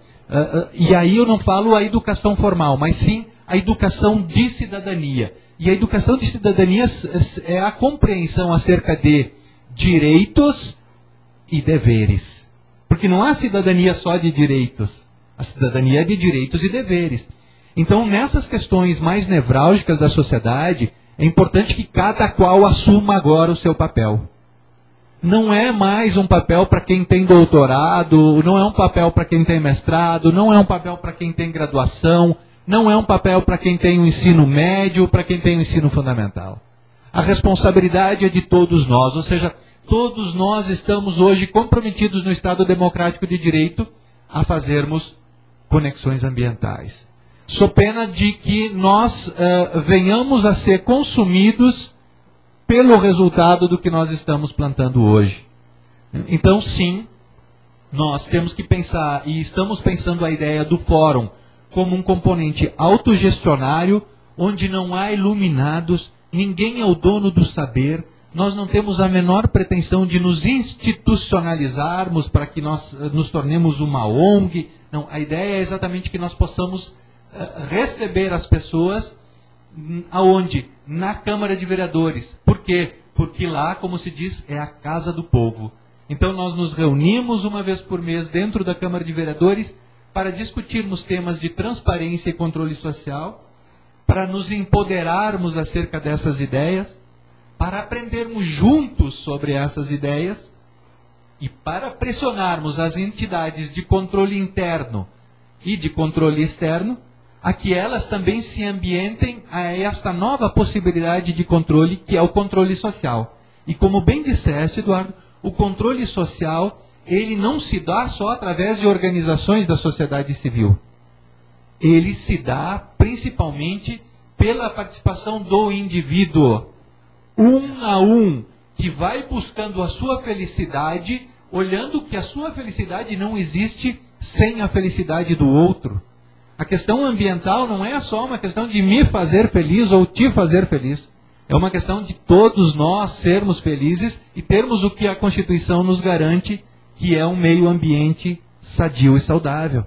E aí eu não falo a educação formal, mas sim a educação de cidadania. E a educação de cidadania é a compreensão acerca de direitos e deveres. Porque não há cidadania só de direitos. A cidadania é de direitos e deveres. Então, nessas questões mais nevrálgicas da sociedade, é importante que cada qual assuma agora o seu papel. Não é mais um papel para quem tem doutorado, não é um papel para quem tem mestrado, não é um papel para quem tem graduação, não é um papel para quem tem o ensino médio, para quem tem o ensino fundamental. A responsabilidade é de todos nós, ou seja, todos nós estamos hoje comprometidos no Estado Democrático de Direito a fazermos conexões ambientais. Sou pena de que nós venhamos a ser consumidos pelo resultado do que nós estamos plantando hoje. Então, sim, nós temos que pensar, e estamos pensando a ideia do fórum como um componente autogestionário, onde não há iluminados, ninguém é o dono do saber. Nós não temos a menor pretensão de nos institucionalizarmos para que nós nos tornemos uma ONG. Não, a ideia é exatamente que nós possamos receber as pessoas aonde? Na Câmara de Vereadores. Por quê? Porque lá, como se diz, é a casa do povo. Então nós nos reunimos uma vez por mês dentro da Câmara de Vereadores para discutirmos temas de transparência e controle social, para nos empoderarmos acerca dessas ideias, para aprendermos juntos sobre essas ideias e para pressionarmos as entidades de controle interno e de controle externo a que elas também se ambientem a esta nova possibilidade de controle, que é o controle social. E como bem disseste, Eduardo, o controle social, ele não se dá só através de organizações da sociedade civil. Ele se dá principalmente pela participação do indivíduo, um a um, que vai buscando a sua felicidade, olhando que a sua felicidade não existe sem a felicidade do outro. A questão ambiental não é só uma questão de me fazer feliz ou te fazer feliz. É uma questão de todos nós sermos felizes e termos o que a Constituição nos garante, que é um meio ambiente sadio e saudável.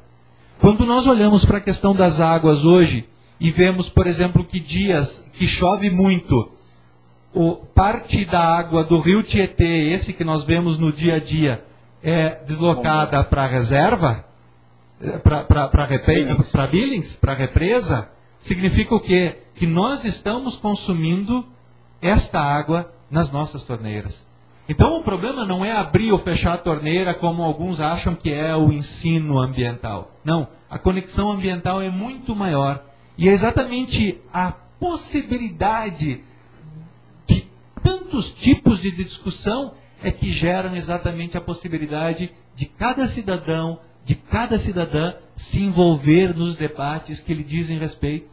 Quando nós olhamos para a questão das águas hoje e vemos, por exemplo, que dias que chove muito, parte da água do rio Tietê, esse que nós vemos no dia a dia, é deslocada para a reserva, para Billings, para a represa, significa o quê? Que nós estamos consumindo esta água nas nossas torneiras. Então o problema não é abrir ou fechar a torneira como alguns acham que é o ensino ambiental. Não, a conexão ambiental é muito maior. E é exatamente a possibilidade de tantos tipos de discussão é que geram exatamente a possibilidade de cada cidadão, de cada cidadã se envolver nos debates que lhe dizem respeito.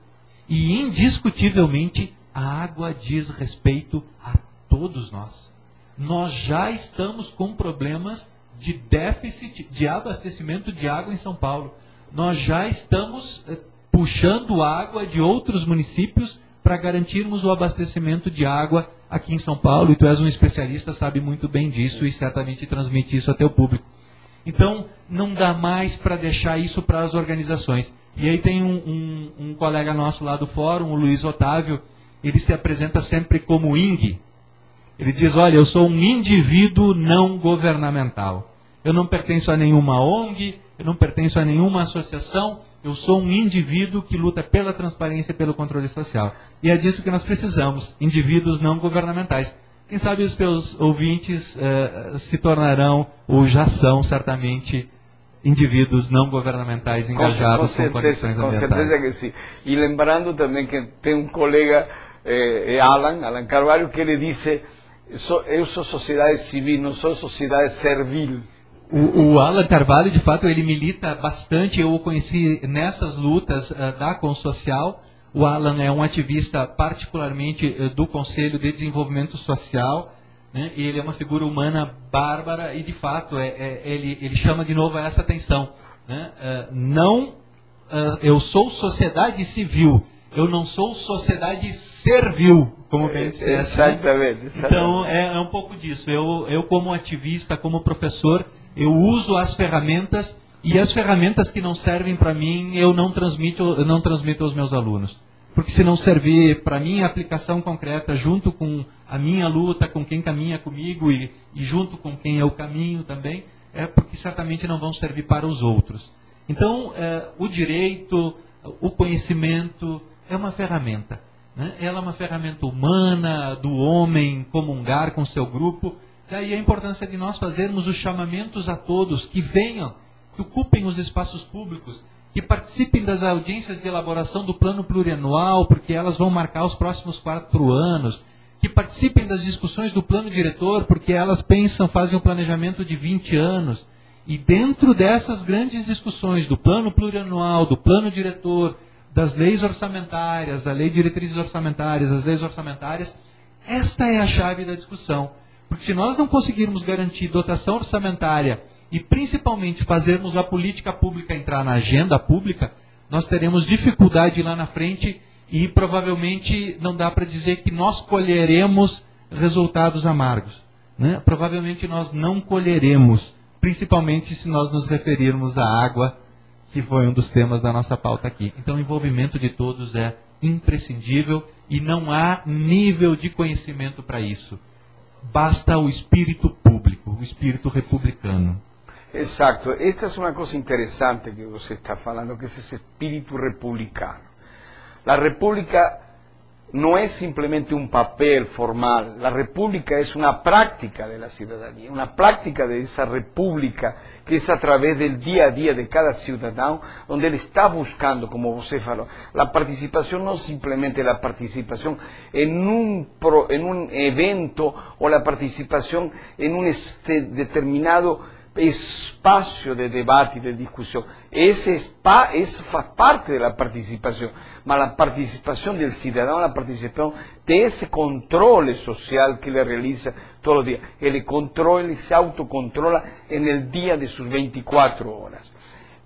E indiscutivelmente a água diz respeito a todos nós. Nós já estamos com problemas de déficit de abastecimento de água em São Paulo. Nós já estamos puxando água de outros municípios para garantirmos o abastecimento de água aqui em São Paulo. E tu és um especialista, sabe muito bem disso e certamente transmite isso até o público. Então, não dá mais para deixar isso para as organizações. E aí tem um colega nosso lá do fórum, o Luiz Otávio, ele se apresenta sempre como ING. Ele diz, olha, eu sou um indivíduo não governamental. Eu não pertenço a nenhuma ONG, eu não pertenço a nenhuma associação, eu sou um indivíduo que luta pela transparência e pelo controle social. E é disso que nós precisamos, indivíduos não governamentais. Quem sabe os teus ouvintes se tornarão, ou já são, certamente, indivíduos não governamentais engajados com condições ambientais. Com certeza que sim. E lembrando também que tem um colega, Alan Carvalho, que ele disse, eu sou sociedade civil, não sou sociedade servil. O Alan Carvalho, de fato, ele milita bastante. Eu o conheci nessas lutas da Consocial. O Alan é um ativista particularmente do Conselho de Desenvolvimento Social, né? E ele é uma figura humana bárbara e, de fato, ele chama de novo a essa atenção, né? Eu sou sociedade civil, eu não sou sociedade servil, como bem disse. Exatamente. Então, é um pouco disso. Eu como ativista, como professor, eu uso as ferramentas, e as ferramentas que não servem para mim, eu não transmito aos meus alunos. Porque se não servir para mim a aplicação concreta, junto com a minha luta, com quem caminha comigo e junto com quem eu caminho também, é porque certamente não vão servir para os outros. Então, o direito, o conhecimento é uma ferramenta, né? Ela é uma ferramenta humana, do homem comungar com seu grupo. Daí a importância de nós fazermos os chamamentos a todos que venham, que ocupem os espaços públicos, que participem das audiências de elaboração do plano plurianual, porque elas vão marcar os próximos 4 anos, que participem das discussões do plano diretor, porque elas fazem um planejamento de 20 anos. E dentro dessas grandes discussões do plano plurianual, do plano diretor, das leis orçamentárias, da lei de diretrizes orçamentárias, das leis orçamentárias, esta é a chave da discussão. Porque se nós não conseguirmos garantir dotação orçamentária e principalmente fazermos a política pública entrar na agenda pública, nós teremos dificuldade lá na frente e provavelmente não dá para dizer que nós colheremos resultados amargos, né? Provavelmente nós não colheremos, principalmente se nós nos referirmos à água, que foi um dos temas da nossa pauta aqui. Então o envolvimento de todos é imprescindível e não há nível de conhecimento para isso. Basta o espírito público, o espírito republicano. Exato. Esta é uma coisa interessante que você está falando, que é esse espírito republicano. A república não é simplesmente um papel formal, a república é uma prática da cidadania, uma prática dessa república que é através do dia a dia de cada cidadão, onde ele está buscando, como você falou, a participação não simplesmente a participação em um evento ou a participação em um determinado espaço de debate, de discussão. Isso faz parte da participação, mas a participação do cidadão, a participação desse controle social que ele realiza todos os dias. Ele se autocontrola no dia de suas 24 horas.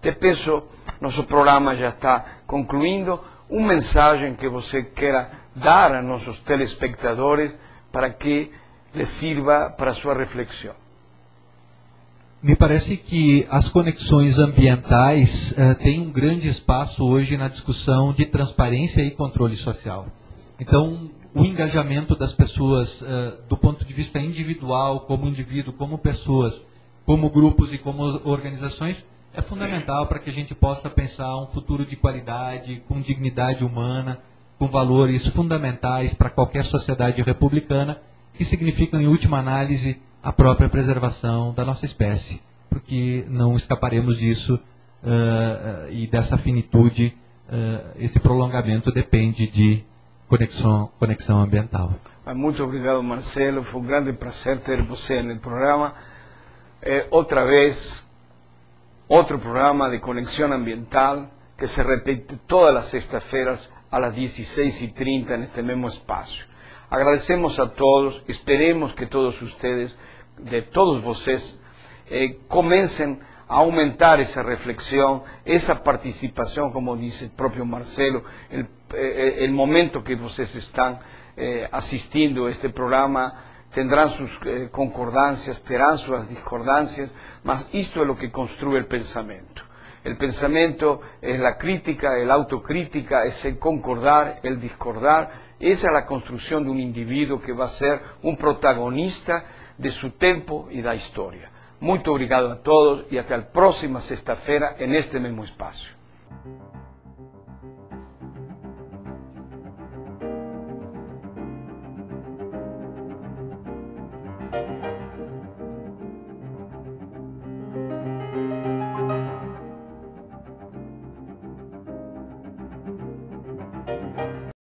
Te peço, nosso programa já está concluindo, mensagem que você queira dar a nossos telespectadores para que les sirva para sua reflexão. Me parece que as conexões ambientais têm um grande espaço hoje na discussão de transparência e controle social. Então, o engajamento das pessoas do ponto de vista individual, como indivíduo, como pessoas, como grupos e como organizações, é fundamental para que a gente possa pensar um futuro de qualidade, com dignidade humana, com valores fundamentais para qualquer sociedade republicana, que significam, em última análise, a própria preservação da nossa espécie, porque não escaparemos disso e dessa finitude, esse prolongamento depende de conexão ambiental. Muito obrigado, Marcelo, foi um grande prazer ter você no programa. Outra vez, outro programa de conexão ambiental que se repete todas as sextas-feiras às 16h30 neste mesmo espaço. Agradecemos a todos, esperemos que todos vocês comecem a aumentar essa reflexão, essa participação, como disse o próprio Marcelo, o momento que vocês estão assistindo a este programa tendrán sus concordancias, terán sus discordancias, mas isto é o que construye el pensamento. El pensamiento es la crítica, el autocrítica, es el concordar, el discordar. Esa es la construcción de un individuo que va a ser un protagonista de su tiempo y de la historia. Muito obrigado a todos y hasta la próxima sexta-feira en este mismo espacio.